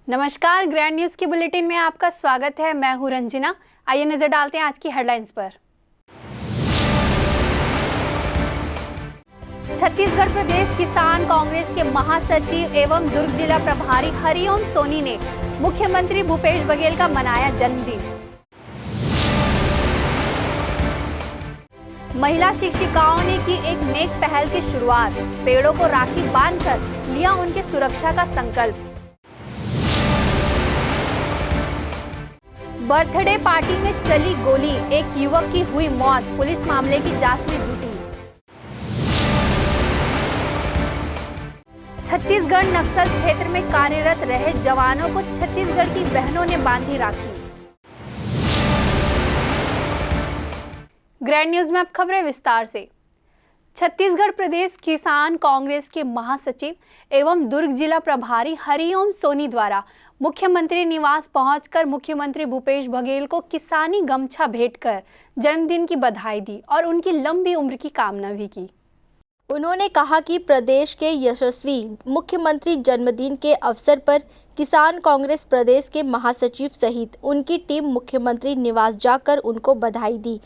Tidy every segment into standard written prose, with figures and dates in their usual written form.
नमस्कार, grand news के bulletin में आपका स्वागत है। मैं हूं रंजना। आइए नजर डालते हैं आज की हेडलाइंस पर। छत्तीसगढ़ प्रदेश किसान कांग्रेस के महासचिव एवं दुर्ग जिला प्रभारी हरिओम सोनी ने मुख्यमंत्री भूपेश बघेल का मनाया जन्मदिन। महिला शिक्षिकाओं ने की एक नेक पहल की शुरुआत, पेड़ों को राखी बांधकर लिया उनकी सुरक्षा का संकल्प। बर्थडे पार्टी में चली गोली, एक युवक की हुई मौत, पुलिस मामले की जांच में जुटी। छत्तीसगढ़ नक्सल क्षेत्र में कार्यरत रहे जवानों को छत्तीसगढ़ की बहनों ने बांधी राखी। ग्रैंड न्यूज में अब खबरें विस्तार से। छत्तीसगढ़ प्रदेश किसान कांग्रेस के महासचिव एवं दुर्ग जिला प्रभारी हरिओम सोनी द्वारा मुख्यमंत्री निवास पहुंचकर मुख्यमंत्री भूपेश बघेल को किसानी गमछा भेंटकर जन्मदिन की बधाई दी और उनकी लंबी उम्र की कामना भी की। उन्होंने कहा कि प्रदेश के यशस्वी मुख्यमंत्री जन्मदिन के अवसर पर किसान कांग्रेस प्रदेश के महासचिव सहित उनकी टीम मुख्यमंत्री निवास जाकर उनको बधाई दी,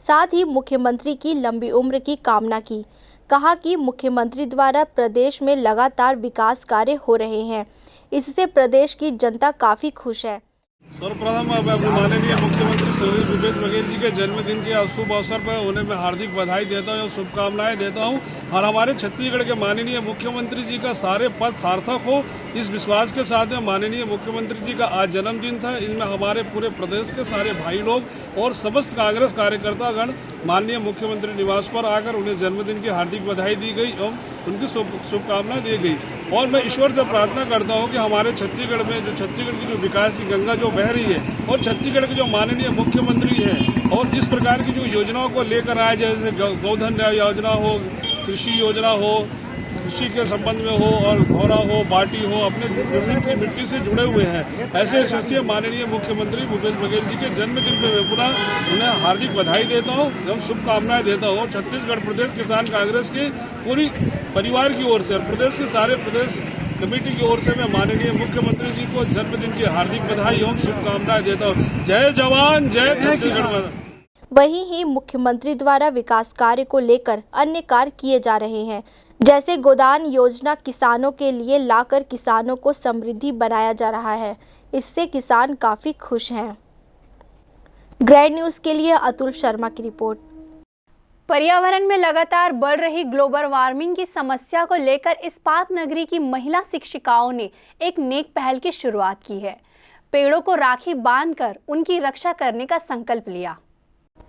साथ ही मुख्यमंत्री की लंबी उम्र की कामना की। कहा कि मुख्यमंत्री द्वारा प्रदेश में लगातार विकास कार्य हो रहे हैं, इससे प्रदेश की जनता काफी खुश है। सर्वप्रथम माननीय मुख्यमंत्री श्री भूपेश बघेल जी के जन्मदिन के शुभ अवसर पर उन्हें मैं हार्दिक बधाई देता हूँ, शुभकामनाएं देता हूँ और हमारे छत्तीसगढ़ के माननीय मुख्यमंत्री जी का सारे पद सार्थक हो, इस विश्वास के साथ में माननीय मुख्यमंत्री जी का आज जन्मदिन था। इनमें हमारे पूरे प्रदेश के सारे भाई लोग और समस्त कांग्रेस कार्यकर्तागण माननीय मुख्यमंत्री निवास पर आकर उन्हें जन्मदिन की हार्दिक बधाई दी गई एवं उनकी शुभकामनाएं दी गई। और मैं ईश्वर से प्रार्थना करता हूं कि हमारे छत्तीसगढ़ में जो छत्तीसगढ़ की जो विकास की गंगा जो बह रही है और छत्तीसगढ़ के जो माननीय मुख्यमंत्री हैं और इस प्रकार की जो योजनाओं को लेकर आए, जैसे गोधन योजना हो, कृषि योजना हो, कृषि के संबंध में हो और भौरा हो, बाटी हो, अपने जमीन की मिट्टी से जुड़े हुए हैं, ऐसे यशस्वी माननीय मुख्यमंत्री भूपेश बघेल जी के जन्मदिन पर मैं पुनः उन्हें हार्दिक बधाई देता हूं एवं शुभकामनाएं देता हूं। छत्तीसगढ़ प्रदेश किसान कांग्रेस के पूरी परिवार की ओर से और प्रदेश के सारे प्रदेश कमेटी की ओर से मैं माननीय मुख्यमंत्री जी को जन्मदिन की हार्दिक बधाई एवं शुभकामनाएं देता हूँ। जय जवान, जय छत्तीसगढ़। वहीं ही मुख्यमंत्री द्वारा विकास कार्य को लेकर अन्य कार्य किए जा रहे हैं, जैसे गोदान योजना किसानों के लिए लाकर किसानों को समृद्धि बनाया जा रहा है, इससे किसान काफी खुश हैं। ग्रैंड न्यूज के लिए अतुल शर्मा की रिपोर्ट। पर्यावरण में लगातार बढ़ रही ग्लोबल वार्मिंग की समस्या को लेकर इस्पात नगरी की महिला शिक्षिकाओं ने एक नेक पहल की शुरुआत की है। पेड़ों को राखी बांधकर उनकी रक्षा करने का संकल्प लिया।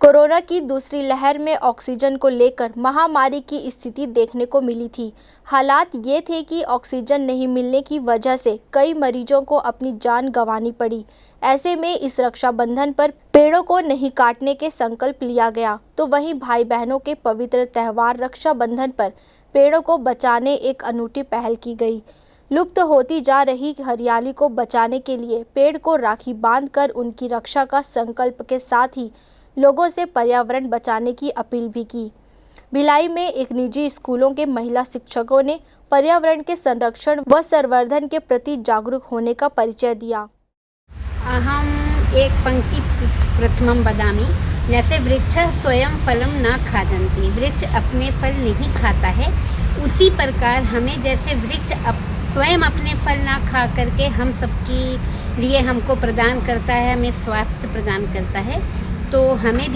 कोरोना की दूसरी लहर में ऑक्सीजन को लेकर महामारी की स्थिति देखने को मिली थी। हालात ये थे कि ऑक्सीजन नहीं मिलने की वजह से कई मरीजों को अपनी जान गंवानी पड़ी। ऐसे में इस रक्षाबंधन पर पेड़ों को नहीं काटने के संकल्प लिया गया, तो वहीं भाई बहनों के पवित्र त्यौहार रक्षाबंधन पर पेड़ों को बचाने एक अनूठी पहल की गई। लुप्त होती जा रही हरियाली को बचाने के लिए पेड़ को राखी बांधकर उनकी रक्षा का संकल्प के साथ ही लोगों से पर्यावरण बचाने की अपील भी की। भिलाई में एक निजी स्कूलों के महिला शिक्षकों ने पर्यावरण के संरक्षण व संवर्धन के प्रति जागरूक होने का परिचय दिया। अहम एक पंक्ति प्रथमम बदामी, जैसे वृक्ष स्वयं फलम न खादन्ति, वृक्ष अपने फल नहीं खाता है, उसी प्रकार हमें जैसे वृक्ष स्वयं अपने फल ना खा करके हम सबके लिए हमको प्रदान करता है, हमें स्वास्थ्य प्रदान करता है, तो हमें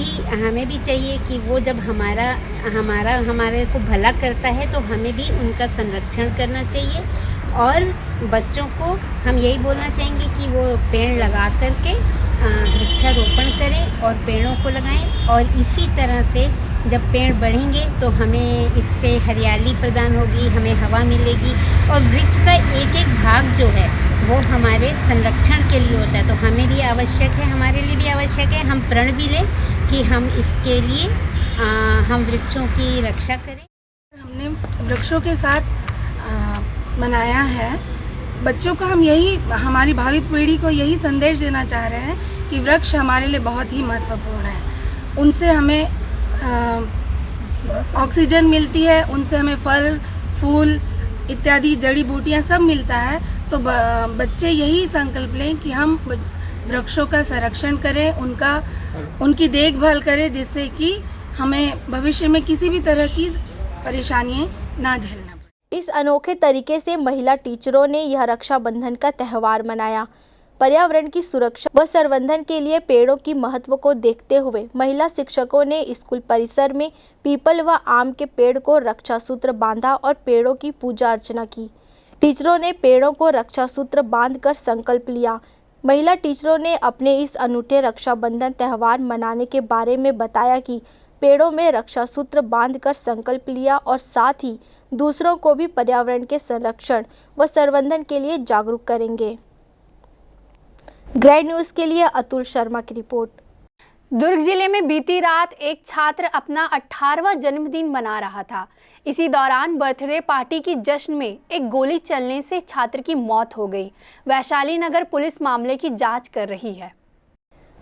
भी चाहिए कि वो जब हमारे को भला करता है तो हमें भी उनका संरक्षण करना चाहिए। और बच्चों को हम यही बोलना चाहेंगे कि वो पेड़ लगा करके वृक्षारोपण करें और पेड़ों को लगाएं, और इसी तरह से जब पेड़ बढ़ेंगे तो हमें इससे हरियाली प्रदान होगी, हमें हवा मिलेगी, और वृक्ष का एक एक भाग जो है वो हमारे संरक्षण के लिए होता है, तो हमें भी आवश्यक है, हमारे लिए भी आवश्यक है, हम प्रण भी लें कि हम इसके लिए हम वृक्षों की रक्षा करें। हमने वृक्षों के साथ मनाया है। बच्चों को हम यही, हमारी भावी पीढ़ी को यही संदेश देना चाह रहे हैं कि वृक्ष हमारे लिए बहुत ही महत्वपूर्ण है। उनसे हमें ऑक्सीजन मिलती है, उनसे हमें फल फूल इत्यादि जड़ी बूटियां सब मिलता है। तो बच्चे यही संकल्प लें कि हम वृक्षों का संरक्षण करें, उनकी देखभाल करें, जिससे कि हमें भविष्य में किसी भी तरह की परेशानियाँ ना झेलना पड़े। इस अनोखे तरीके से महिला टीचरों ने यह रक्षाबंधन का त्यौहार मनाया। पर्यावरण की सुरक्षा व संवर्धन के लिए पेड़ों की महत्व को देखते हुए महिला शिक्षकों ने स्कूल परिसर में पीपल व आम के पेड़ को रक्षा सूत्र बांधा और पेड़ों की पूजा अर्चना की। टीचरों ने पेड़ों को रक्षा सूत्र बांधकर संकल्प लिया। महिला टीचरों ने अपने इस अनूठे रक्षाबंधन त्यौहार मनाने के बारे में बताया कि पेड़ों में रक्षा सूत्र बांधकर संकल्प लिया और साथ ही दूसरों को भी पर्यावरण के संरक्षण व संवर्धन के लिए जागरूक करेंगे। ग्रैंड न्यूज़ के लिए अतुल शर्मा की रिपोर्ट। दुर्ग जिले में बीती रात एक छात्र अपना 18वां जन्मदिन मना रहा था। इसी दौरान बर्थडे पार्टी की जश्न में एक गोली चलने से छात्र की मौत हो गई। वैशाली नगर पुलिस मामले की जांच कर रही है।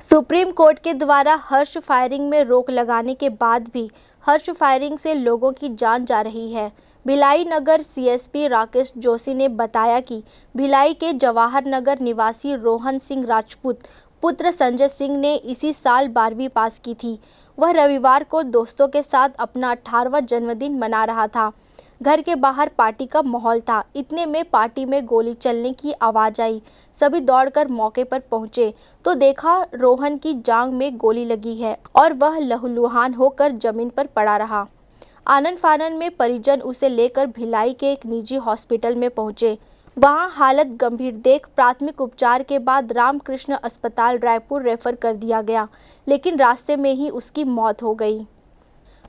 सुप्रीम कोर्ट के द्वारा हर्ष फायरिंग में रोक लगाने के बाद भी हर्ष फायरिंग से लोगों की जान जा रही है। भिलाई नगर सीएसपी राकेश जोशी ने बताया कि भिलाई के जवाहर नगर निवासी रोहन सिंह राजपूत पुत्र संजय सिंह ने इसी साल 12वीं पास की थी। वह रविवार को दोस्तों के साथ अपना 18वां जन्मदिन मना रहा था। घर के बाहर पार्टी का माहौल था। इतने में पार्टी में गोली चलने की आवाज़ आई। सभी दौड़कर मौके पर पहुंचे तो देखा रोहन की जांघ में गोली लगी है और वह लहूलुहान होकर जमीन पर पड़ा रहा। आनन फानन में परिजन उसे लेकर भिलाई के एक निजी हॉस्पिटल में पहुंचे। वहां हालत गंभीर देख प्राथमिक उपचार के बाद रामकृष्ण अस्पताल रायपुर रेफर कर दिया गया, लेकिन रास्ते में ही उसकी मौत हो गई।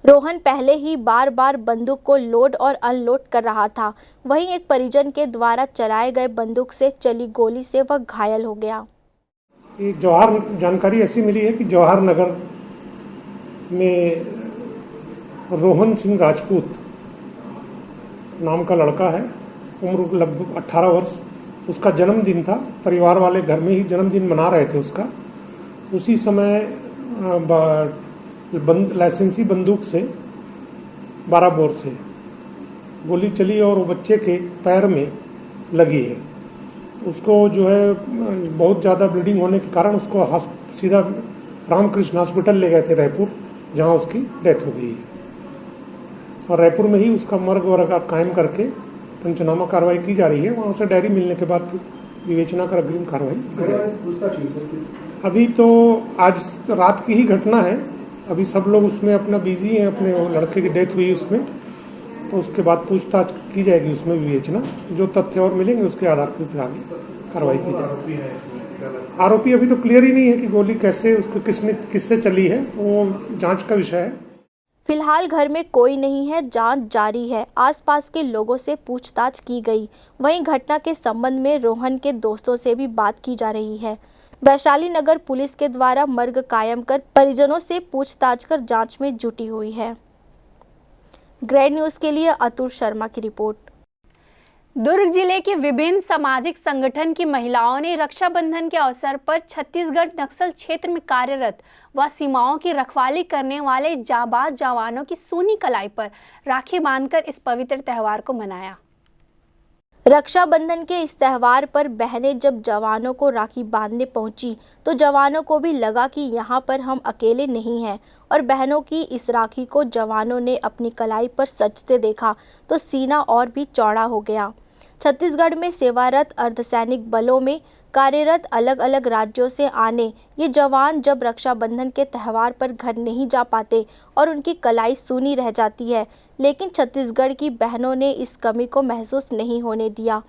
रोहन पहले ही बार बार बंदूक को लोड और अनलोड कर रहा था। वहीं एक परिजन के द्वारा चलाए गए बंदूक से चली गोली से वह घायल हो गया। ये जवाहर जानकारी ऐसी मिली है कि जवाहर नगर में रोहन सिंह राजपूत नाम का लड़का है, उम्र लगभग 18 वर्ष। उसका जन्मदिन था। परिवार वाले घर में ही जन्मदिन मना रहे थे उसका। उसी समय लाइसेंसी बंदूक से 12 बोर से गोली चली और वो बच्चे के पैर में लगी है। उसको जो है बहुत ज़्यादा ब्लीडिंग होने के कारण उसको सीधा रामकृष्ण हॉस्पिटल ले गए थे रायपुर, जहां उसकी डेथ हो गई है। और रायपुर में ही उसका मर्ग वर्ग कायम करके पंचनामा कार्रवाई की जा रही है। वहाँ से डायरी मिलने के बाद विवेचना कर अग्रिम कार्रवाई की जाएगी। अभी तो आज रात की ही घटना है। अभी सब लोग उसमें अपना बिजी हैं, अपने लड़के की डेथ हुई उसमें, तो उसके बाद पूछताछ की जाएगी उसमें विवेचना। जो तथ्य और मिलेंगे उसके आधार पर आगे कार्रवाई की जाएगी। आरोपी अभी तो क्लियर ही नहीं है कि गोली कैसे उसको किससे चली है, वो जांच का विषय है। फिलहाल घर में कोई नहीं है, जांच जारी है। आसपास के लोगों से पूछताछ की गई। वहीं घटना के संबंध में रोहन के दोस्तों से भी बात की जा रही है। वैशाली नगर पुलिस के द्वारा मर्ग कायम कर परिजनों से पूछताछ कर जांच में जुटी हुई है। ग्रैंड न्यूज़ के लिए अतुल शर्मा की रिपोर्ट। दुर्ग जिले के विभिन्न सामाजिक संगठन की महिलाओं ने रक्षाबंधन के अवसर पर छत्तीसगढ़ नक्सल क्षेत्र में कार्यरत व सीमाओं की रखवाली करने वाले जाबाज जवानों की सूनी कलाई पर राखी बांधकर इस पवित्र त्यौहार को मनाया। रक्षाबंधन के इस त्यौहार पर बहनें जब जवानों को राखी बांधने पहुंची तो जवानों को भी लगा कि यहाँ पर हम अकेले नहीं हैं और बहनों की इस राखी को जवानों ने अपनी कलाई पर सजते देखा तो सीना और भी चौड़ा हो गया। छत्तीसगढ़ में सेवारत अर्धसैनिक बलों में कार्यरत अलग अलग राज्यों से आने ये जवान जब रक्षाबंधन के त्यौहार पर घर नहीं जा पाते और उनकी कलाई सूनी रह जाती है, लेकिन छत्तीसगढ़ की बहनों ने इस कमी को महसूस नहीं होने दिया।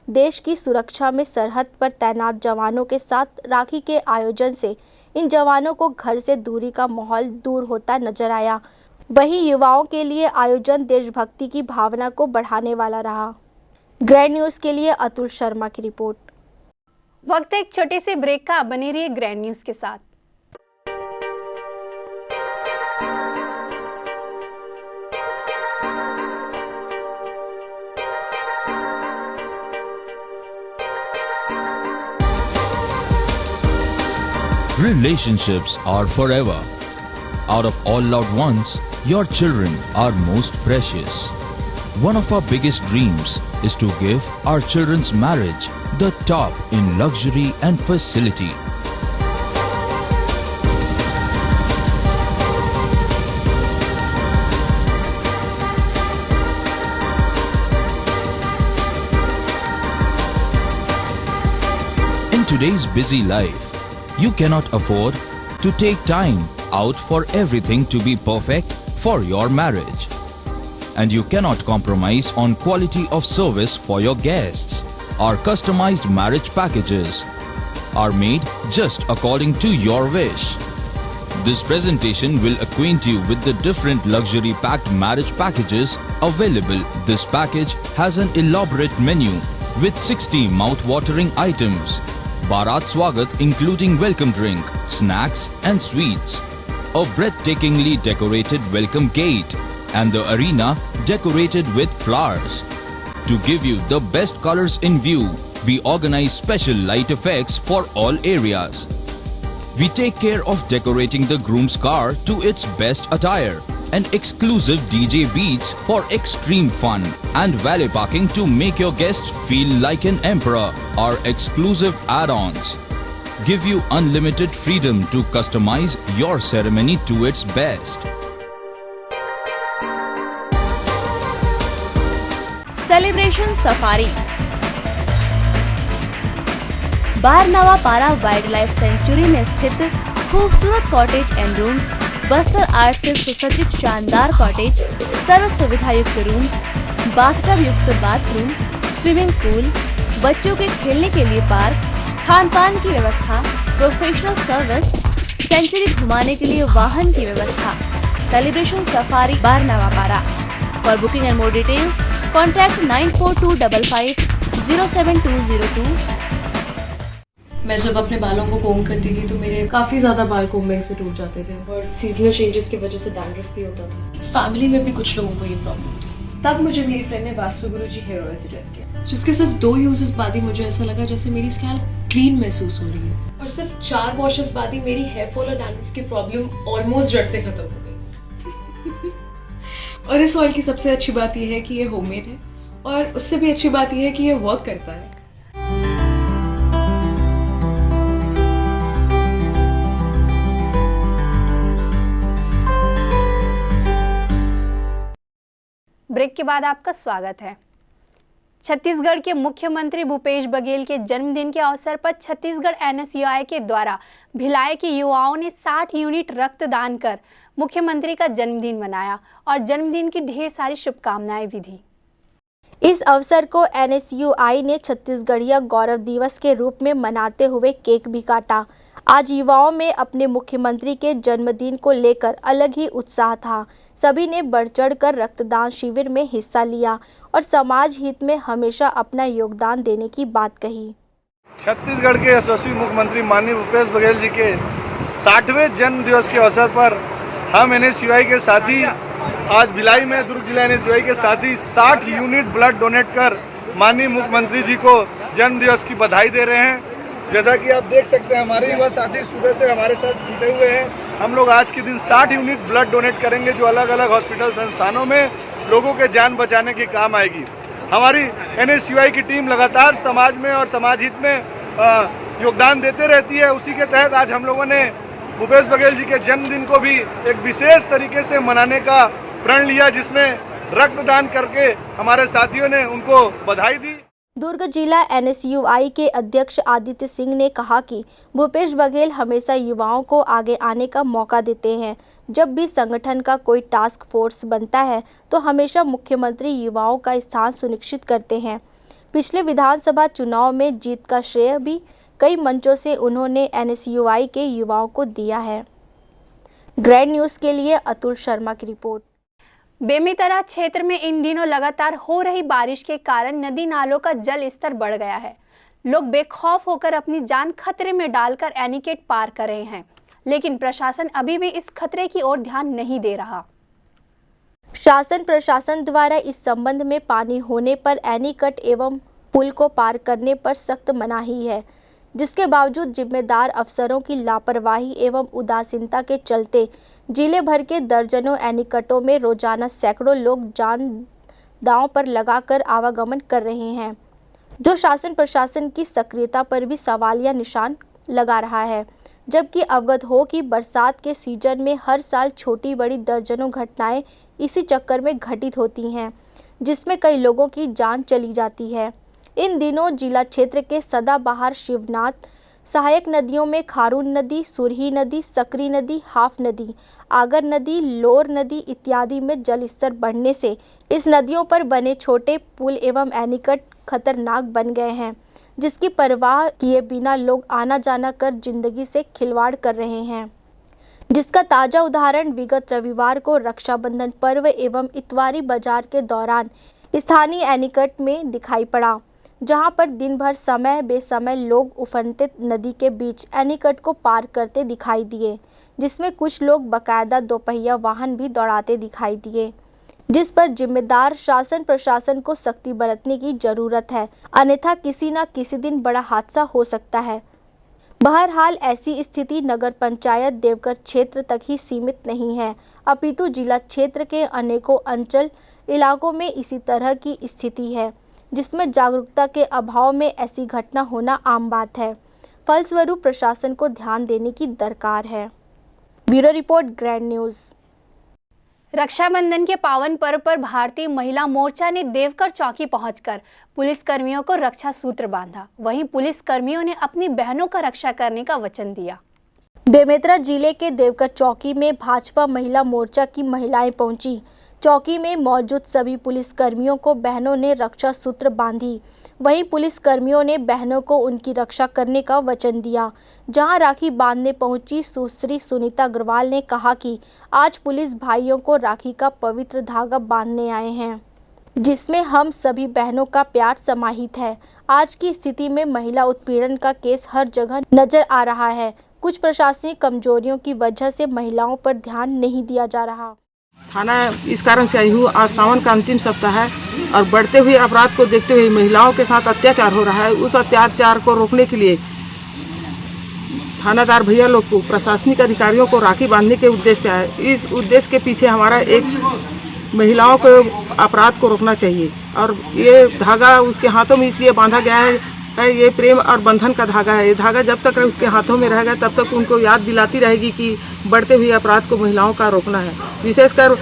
देश की सुरक्षा में सरहद पर तैनात जवानों के साथ राखी के आयोजन से इन जवानों को घर से दूरी का माहौल दूर होता नजर आया। वहीं युवाओं के लिए आयोजन देशभक्ति की भावना को बढ़ाने वाला रहा। ग्रैंड न्यूज़ के लिए अतुल शर्मा की रिपोर्ट। वक्त एक छोटे से ब्रेक का, बने रहिए ग्रैंड न्यूज़ के साथ। Relationships are forever. Out of all loved ones, your children are most precious. One of our biggest dreams is to give our children's marriage the top in luxury and facility. In today's busy life, you cannot afford to take time out for everything to be perfect for your marriage. And you cannot compromise on quality of service for your guests. Our customized marriage packages are made just according to your wish. This presentation will acquaint you with the different luxury packed marriage packages available. This package has an elaborate menu with 60 mouth-watering items. Bharat Swagat including welcome drink, snacks and sweets. A breathtakingly decorated welcome gate and the arena decorated with flowers. To give you the best colors in view, we organize special light effects for all areas. We take care of decorating the groom's car to its best attire and exclusive DJ beats for extreme fun and valet parking to make your guests feel like an emperor. Our exclusive add-ons give you unlimited freedom to customize your ceremony to its best. Celebration safari Barnawapara wildlife sanctuary में स्थित खूबसूरत cottage and rooms, Bastar art से सुसज्जित शानदार cottage, सर्व सुविधा युक्त rooms, bathtub युक्त बाथरूम, स्विमिंग पूल, बच्चों के खेलने के लिए पार्क, खान पान की व्यवस्था, प्रोफेशनल सर्विस, सेंचुरी घुमाने के लिए वाहन की व्यवस्था। सेलिब्रेशन सफारी बारनावा पारा। For booking and more details contact 9425507202। मैं जब अपने बालों को कोम करती थी तो मेरे काफ़ी ज़्यादा बाल कोम्बिंग से टूट जाते थे और सीजनल चेंजेस की वजह से डैंड्रफ भी होता था। फैमिली में भी कुछ लोगों को ये प्रॉब्लम थी। तब मुझे मेरी फ्रेंड ने वास्तु गुरुजी हेयर ऑयल सजेस्ट किया, जिसके सिर्फ 2 यूजेस बाद ही मुझे ऐसा लगा जैसे मेरी स्कैल्प क्लीन महसूस हो रही है और सिर्फ 4 वॉशेस बाद ही मेरी हेयर फॉल और डैंड्रफ की प्रॉब्लम ऑलमोस्ट जड़ से खत्म हो गई। और इस ऑयल की सबसे अच्छी बात यह है कि ये होममेड है और उससे भी अच्छी बात यह है कि ये वर्क करता है। ब्रेक के बाद आपका स्वागत है। छत्तीसगढ़ के मुख्यमंत्री भूपेश बघेल के जन्मदिन के अवसर पर छत्तीसगढ़ NSUI के द्वारा भिलाई के युवाओं ने 60 यूनिट रक्तदान कर मुख्यमंत्री का जन्मदिन मनाया और जन्मदिन की ढेर सारी शुभकामनाएं भी दी। इस अवसर को NSUI ने छत्तीसगढ़िया गौरव दिवस के रूप में मनाते हुए केक भी काटा। आज युवाओं में अपने मुख्यमंत्री के जन्मदिन को लेकर अलग ही उत्साह था। सभी ने बढ़ चढ़ कर रक्तदान शिविर में हिस्सा लिया और समाज हित में हमेशा अपना योगदान देने की बात कही। छत्तीसगढ़ के यशस्वी मुख्यमंत्री माननीय भूपेश बघेल जी के 60वें जन्म दिवस के अवसर पर हम NSUI के साथी आज भिलाई में दुर्ग जिला NSUI के साथी 60 यूनिट ब्लड डोनेट कर माननीय मुख्यमंत्री जी को जन्म दिवस की बधाई दे रहे हैं। जैसा कि आप देख सकते हैं हमारे युवा साथी सुबह से हमारे साथ जुटे हुए हैं। हम लोग आज के दिन 60 यूनिट ब्लड डोनेट करेंगे जो अलग अलग हॉस्पिटल संस्थानों में लोगों के जान बचाने के काम आएगी। हमारी NSUI की टीम लगातार समाज में और समाज हित में योगदान देते रहती है। उसी के तहत आज हम लोगों ने भूपेश बघेल जी के जन्मदिन को भी एक विशेष तरीके से मनाने का प्रण लिया, जिसमें रक्तदान करके हमारे साथियों ने उनको बधाई दी। दुर्ग जिला NSUI के अध्यक्ष आदित्य सिंह ने कहा कि भूपेश बघेल हमेशा युवाओं को आगे आने का मौका देते हैं। जब भी संगठन का कोई टास्क फोर्स बनता है तो हमेशा मुख्यमंत्री युवाओं का स्थान सुनिश्चित करते हैं। पिछले विधानसभा चुनाव में जीत का श्रेय भी कई मंचों से उन्होंने NSUI के युवाओं को दिया है। ग्रैंड न्यूज़ के लिए अतुल शर्मा की रिपोर्ट। बेमेतरा क्षेत्र में इन दिनों लगातार हो रही बारिश के कारण नदी नालों का जल स्तर बढ़ गया है। लोग बेखौफ होकर अपनी जान खतरे में डालकर एनीकट पार कर रहे हैं, लेकिन प्रशासन अभी भी इस खतरे की ओर ध्यान नहीं दे रहा। शासन प्रशासन द्वारा इस संबंध में पानी होने पर एनीकट एवं पुल को पार करने पर सख्त मनाही है, जिसके बावजूद जिम्मेदार अफसरों की लापरवाही एवं उदासीनता के चलते जिले भर के दर्जनों एनीकटों में रोजाना सैकड़ों लोग जान दांव पर लगाकर आवागमन कर रहे हैं, जो शासन प्रशासन की सक्रियता पर भी सवालिया निशान लगा रहा है। जबकि अवगत हो कि बरसात के सीजन में हर साल छोटी बड़ी दर्जनों घटनाएं इसी चक्कर में घटित होती हैं, जिसमें कई लोगों की जान चली जाती है। इन दिनों जिला क्षेत्र के सदाबहार शिवनाथ सहायक नदियों में खारून नदी, सुरही नदी, सकरी नदी, हाफ नदी, आगर नदी, लोर नदी इत्यादि में जल स्तर बढ़ने से इस नदियों पर बने छोटे पुल एवं एनीकट खतरनाक बन गए हैं, जिसकी परवाह किए बिना लोग आना जाना कर जिंदगी से खिलवाड़ कर रहे हैं। जिसका ताज़ा उदाहरण विगत रविवार को रक्षाबंधन पर्व एवं इतवारी बाजार के दौरान स्थानीय एनीकट में दिखाई पड़ा, जहां पर दिन भर समय बेसमय लोग उफनते नदी के बीच एनीकट को पार करते दिखाई दिए, जिसमें कुछ लोग बकायदा दोपहिया वाहन भी दौड़ाते दिखाई दिए, जिस पर जिम्मेदार शासन प्रशासन को सख्ती बरतने की जरूरत है, अन्यथा किसी न किसी दिन बड़ा हादसा हो सकता है। बहरहाल ऐसी स्थिति नगर पंचायत देवकर क्षेत्र तक ही सीमित नहीं है, अपितु जिला क्षेत्र के अनेकों अंचल इलाकों में इसी तरह की स्थिति है, जिसमें जागरूकता के अभाव में ऐसी घटना होना आम बात है। फलस्वरूप प्रशासन को ध्यान देने की दरकार है। Bureau report, grand news. Rakshabandhan के पावन पर्व पर भारतीय महिला मोर्चा ने देवकर चौकी पहुंचकर पुलिस कर्मियों को रक्षा सूत्र बांधा। वहीं पुलिस कर्मियों ने अपनी बहनों का रक्षा करने का वचन दिया। बेमेतरा जिले के देवकर चौकी में भाजपा महिला मोर्चा की महिलाएं पहुंची। चौकी में मौजूद सभी पुलिस कर्मियों को बहनों ने रक्षा सूत्र बांधी। वहीं पुलिस कर्मियों ने बहनों को उनकी रक्षा करने का वचन दिया। जहां राखी बांधने पहुंची सुश्री सुनीता अग्रवाल ने कहा कि आज पुलिस भाइयों को राखी का पवित्र धागा बांधने आए हैं, जिसमें हम सभी बहनों का प्यार समाहित है। आज की स्थिति में महिला उत्पीड़न का केस हर जगह नजर आ रहा है। कुछ प्रशासनिक कमजोरियों की वजह से महिलाओं पर ध्यान नहीं दिया जा रहा। थाना इस कारण से आई हूँ, आज सावन का अंतिम सप्ताह है और बढ़ते हुए अपराध को देखते हुए महिलाओं के साथ अत्याचार हो रहा है। उस अत्याचार को रोकने के लिए थानादार भैया लोग को, प्रशासनिक अधिकारियों को राखी बांधने के उद्देश्य से आए। इस उद्देश्य के पीछे हमारा एक महिलाओं को अपराध को रोकना चाहिए और ये धागा उसके हाथों में इसलिए बांधा गया है, ये प्रेम और बंधन का धागा है। ये धागा जब तक उसके हाथों में रहेगा तब तक उनको याद दिलाती रहेगी कि बढ़ते हुए अपराध को महिलाओं का रोकना है। विशेषकर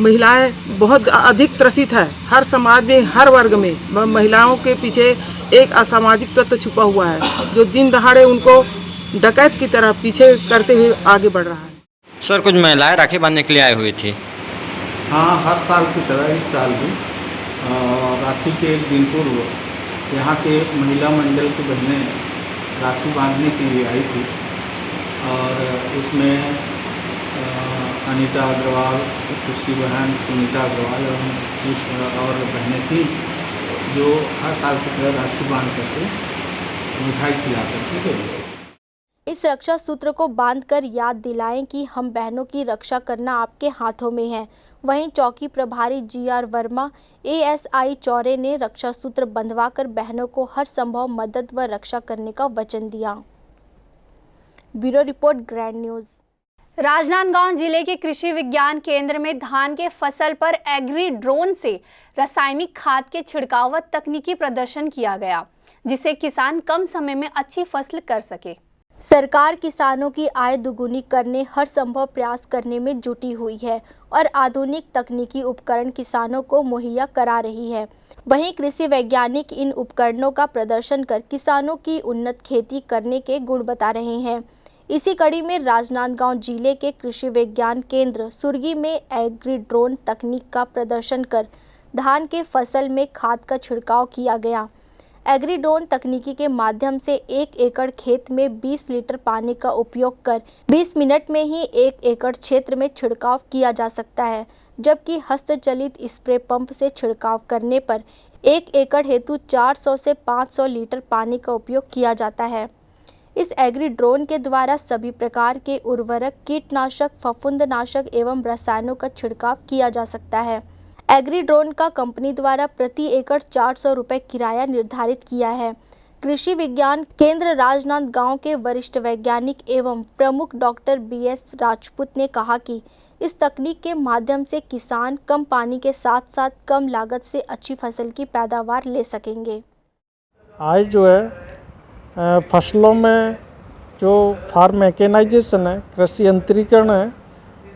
महिलाएं बहुत अधिक त्रसित है। हर समाज में, हर वर्ग में महिलाओं के पीछे एक असामाजिक तत्व छुपा हुआ है, जो दिन दहाड़े उनको डकैत की तरह पीछे करते हुए आगे बढ़ रहा है। सर, कुछ महिलाएं राखी बांधने के लिए आई हुई थी। हाँ, हर साल की तरह इस साल भी राखी के एक दिन पूर्व यहाँ के महिला मंडल की बहनें राखी बांधने के लिए आई थी और उसमें अनीता अग्रवाल, उसकी बहन सुनीता अग्रवाल और कुछ और बहनें थी, जो हर साल की तरह राखी बांध करके मिठाई खिला करके गई। इस रक्षा सूत्र को बांधकर याद दिलाएं कि हम बहनों की रक्षा करना आपके हाथों में है। वहीं चौकी प्रभारी GR वर्मा, ASI चौरे ने रक्षा सूत्र बंधवाकर बहनों को हर संभव मदद व रक्षा करने का वचन दिया। Bureau report, grand news. Rajnandgaon जिले के कृषि विज्ञान केंद्र में धान के फसल पर एग्री ड्रोन से रासायनिक खाद के छिड़काव तकनीकी प्रदर्शन किया गया, जिससे किसान कम समय में अच्छी फसल कर सके। सरकार किसानों की आय दुगुनी करने हर संभव प्रयास करने में जुटी हुई है और आधुनिक तकनीकी उपकरण किसानों को मुहैया करा रही है। वहीं कृषि वैज्ञानिक इन उपकरणों का प्रदर्शन कर किसानों की उन्नत खेती करने के गुण बता रहे हैं। इसी कड़ी में राजनांदगांव जिले के कृषि विज्ञान केंद्र सुरगी में एग्री ड्रोन तकनीक का प्रदर्शन कर धान के फसल में खाद का छिड़काव किया गया। एग्री ड्रोन तकनीकी के माध्यम से 1 एकड़ खेत में 20 लीटर पानी का उपयोग कर 20 मिनट में ही 1 एकड़ क्षेत्र में छिड़काव किया जा सकता है, जबकि हस्तचलित स्प्रे पंप से छिड़काव करने पर 1 एकड़ हेतु 400 से 500 लीटर पानी का उपयोग किया जाता है। इस एग्री ड्रोन के द्वारा सभी प्रकार के उर्वरक, कीटनाशक, फफूंदनाशक एवं रसायनों का छिड़काव किया जा सकता है। एग्री ड्रोन का कंपनी द्वारा प्रति एकड़ 400 रुपये किराया निर्धारित किया है। कृषि विज्ञान केंद्र राजनांदगांव के वरिष्ठ वैज्ञानिक एवं प्रमुख डॉक्टर BS राजपूत ने कहा कि इस तकनीक के माध्यम से किसान कम पानी के साथ साथ कम लागत से अच्छी फसल की पैदावार ले सकेंगे। आज जो है फसलों में जो फार्म मैकेनाइजेशन है, कृषि यंत्रीकरण है,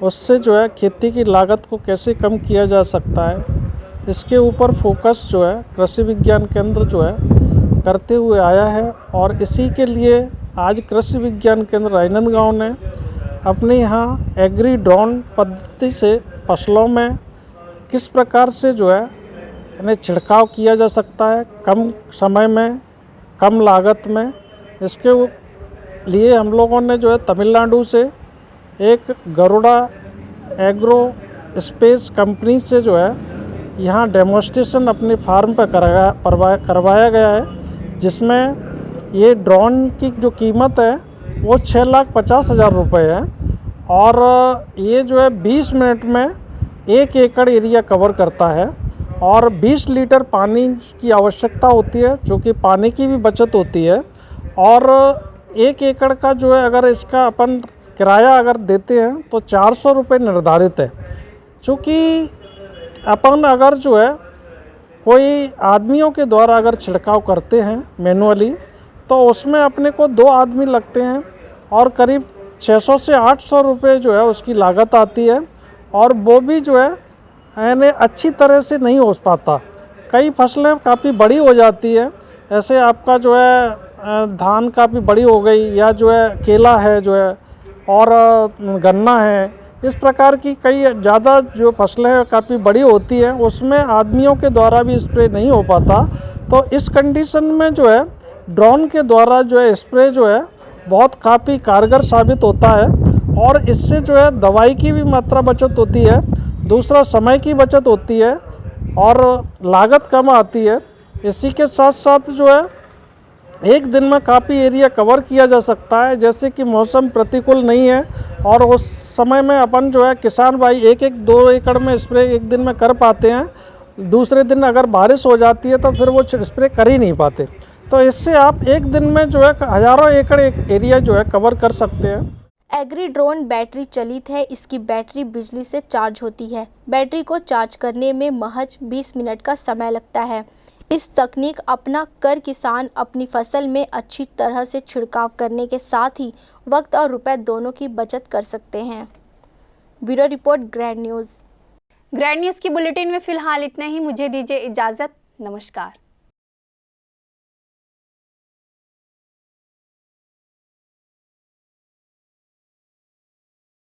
उससे जो है खेती की लागत को कैसे कम किया जा सकता है, इसके ऊपर फोकस जो है कृषि विज्ञान केंद्र जो है करते हुए आया है। और इसी के लिए आज कृषि विज्ञान केंद्र राजनांदगांव ने अपने यहाँ एग्री ड्रोन पद्धति से फसलों में किस प्रकार से जो है इन्हें छिड़काव किया जा सकता है कम समय में, कम लागत में, इसके लिए हम लोगों ने जो है तमिलनाडु से एक गरुड़ा एग्रो स्पेस कंपनी से जो है यहाँ डेमोन्स्ट्रेशन अपने फार्म पर करवाया गया है, जिसमें ये ड्रोन की जो कीमत है वो 6,50,000 रुपये है। और ये जो है 20 मिनट में 1 एकड़ एरिया कवर करता है और 20 लीटर पानी की आवश्यकता होती है, जो कि पानी की भी बचत होती है। और 1 एकड़ का जो है अगर इसका अपन किराया अगर देते हैं तो 400 रुपये निर्धारित है। चूँकि अपन अगर जो है कोई आदमियों के द्वारा अगर छिड़काव करते हैं मैनुअली, तो उसमें अपने को 2 आदमी लगते हैं और करीब 600 से 800 रुपये जो है उसकी लागत आती है। और वो भी जो है यानी अच्छी तरह से नहीं हो पाता। कई फसलें काफ़ी बड़ी हो जाती है, ऐसे आपका जो है धान काफ़ी बड़ी हो गई, या जो है केला है जो है, और गन्ना है, इस प्रकार की कई ज़्यादा जो फसलें हैं काफ़ी बड़ी होती है, उसमें आदमियों के द्वारा भी स्प्रे नहीं हो पाता। तो इस कंडीशन में जो है ड्रोन के द्वारा जो है स्प्रे जो है बहुत काफ़ी कारगर साबित होता है। और इससे जो है दवाई की भी मात्रा बचत होती है, दूसरा समय की बचत होती है और लागत कम आती है। इसी के साथ साथ जो है एक दिन में काफ़ी एरिया कवर किया जा सकता है, जैसे कि मौसम प्रतिकूल नहीं है और उस समय में अपन जो है किसान भाई 1-2 एकड़ में स्प्रे एक दिन में कर पाते हैं। दूसरे दिन अगर बारिश हो जाती है तो फिर वो स्प्रे कर ही नहीं पाते। तो इससे आप एक दिन में जो है हज़ारों एकड़ एरिया जो है कवर कर सकते हैं। एग्री ड्रोन बैटरी चलित है। इसकी बैटरी बिजली से चार्ज होती है। बैटरी को चार्ज करने में महज 20 मिनट का समय लगता है। इस तकनीक अपना कर किसान अपनी फसल में अच्छी तरह से छिड़काव करने के साथ ही वक्त और रुपए दोनों की बचत कर सकते हैं। Bureau report, grand news. Grand news की बुलेटिन में फिलहाल इतना ही। मुझे दीजिए इजाज़त। नमस्कार।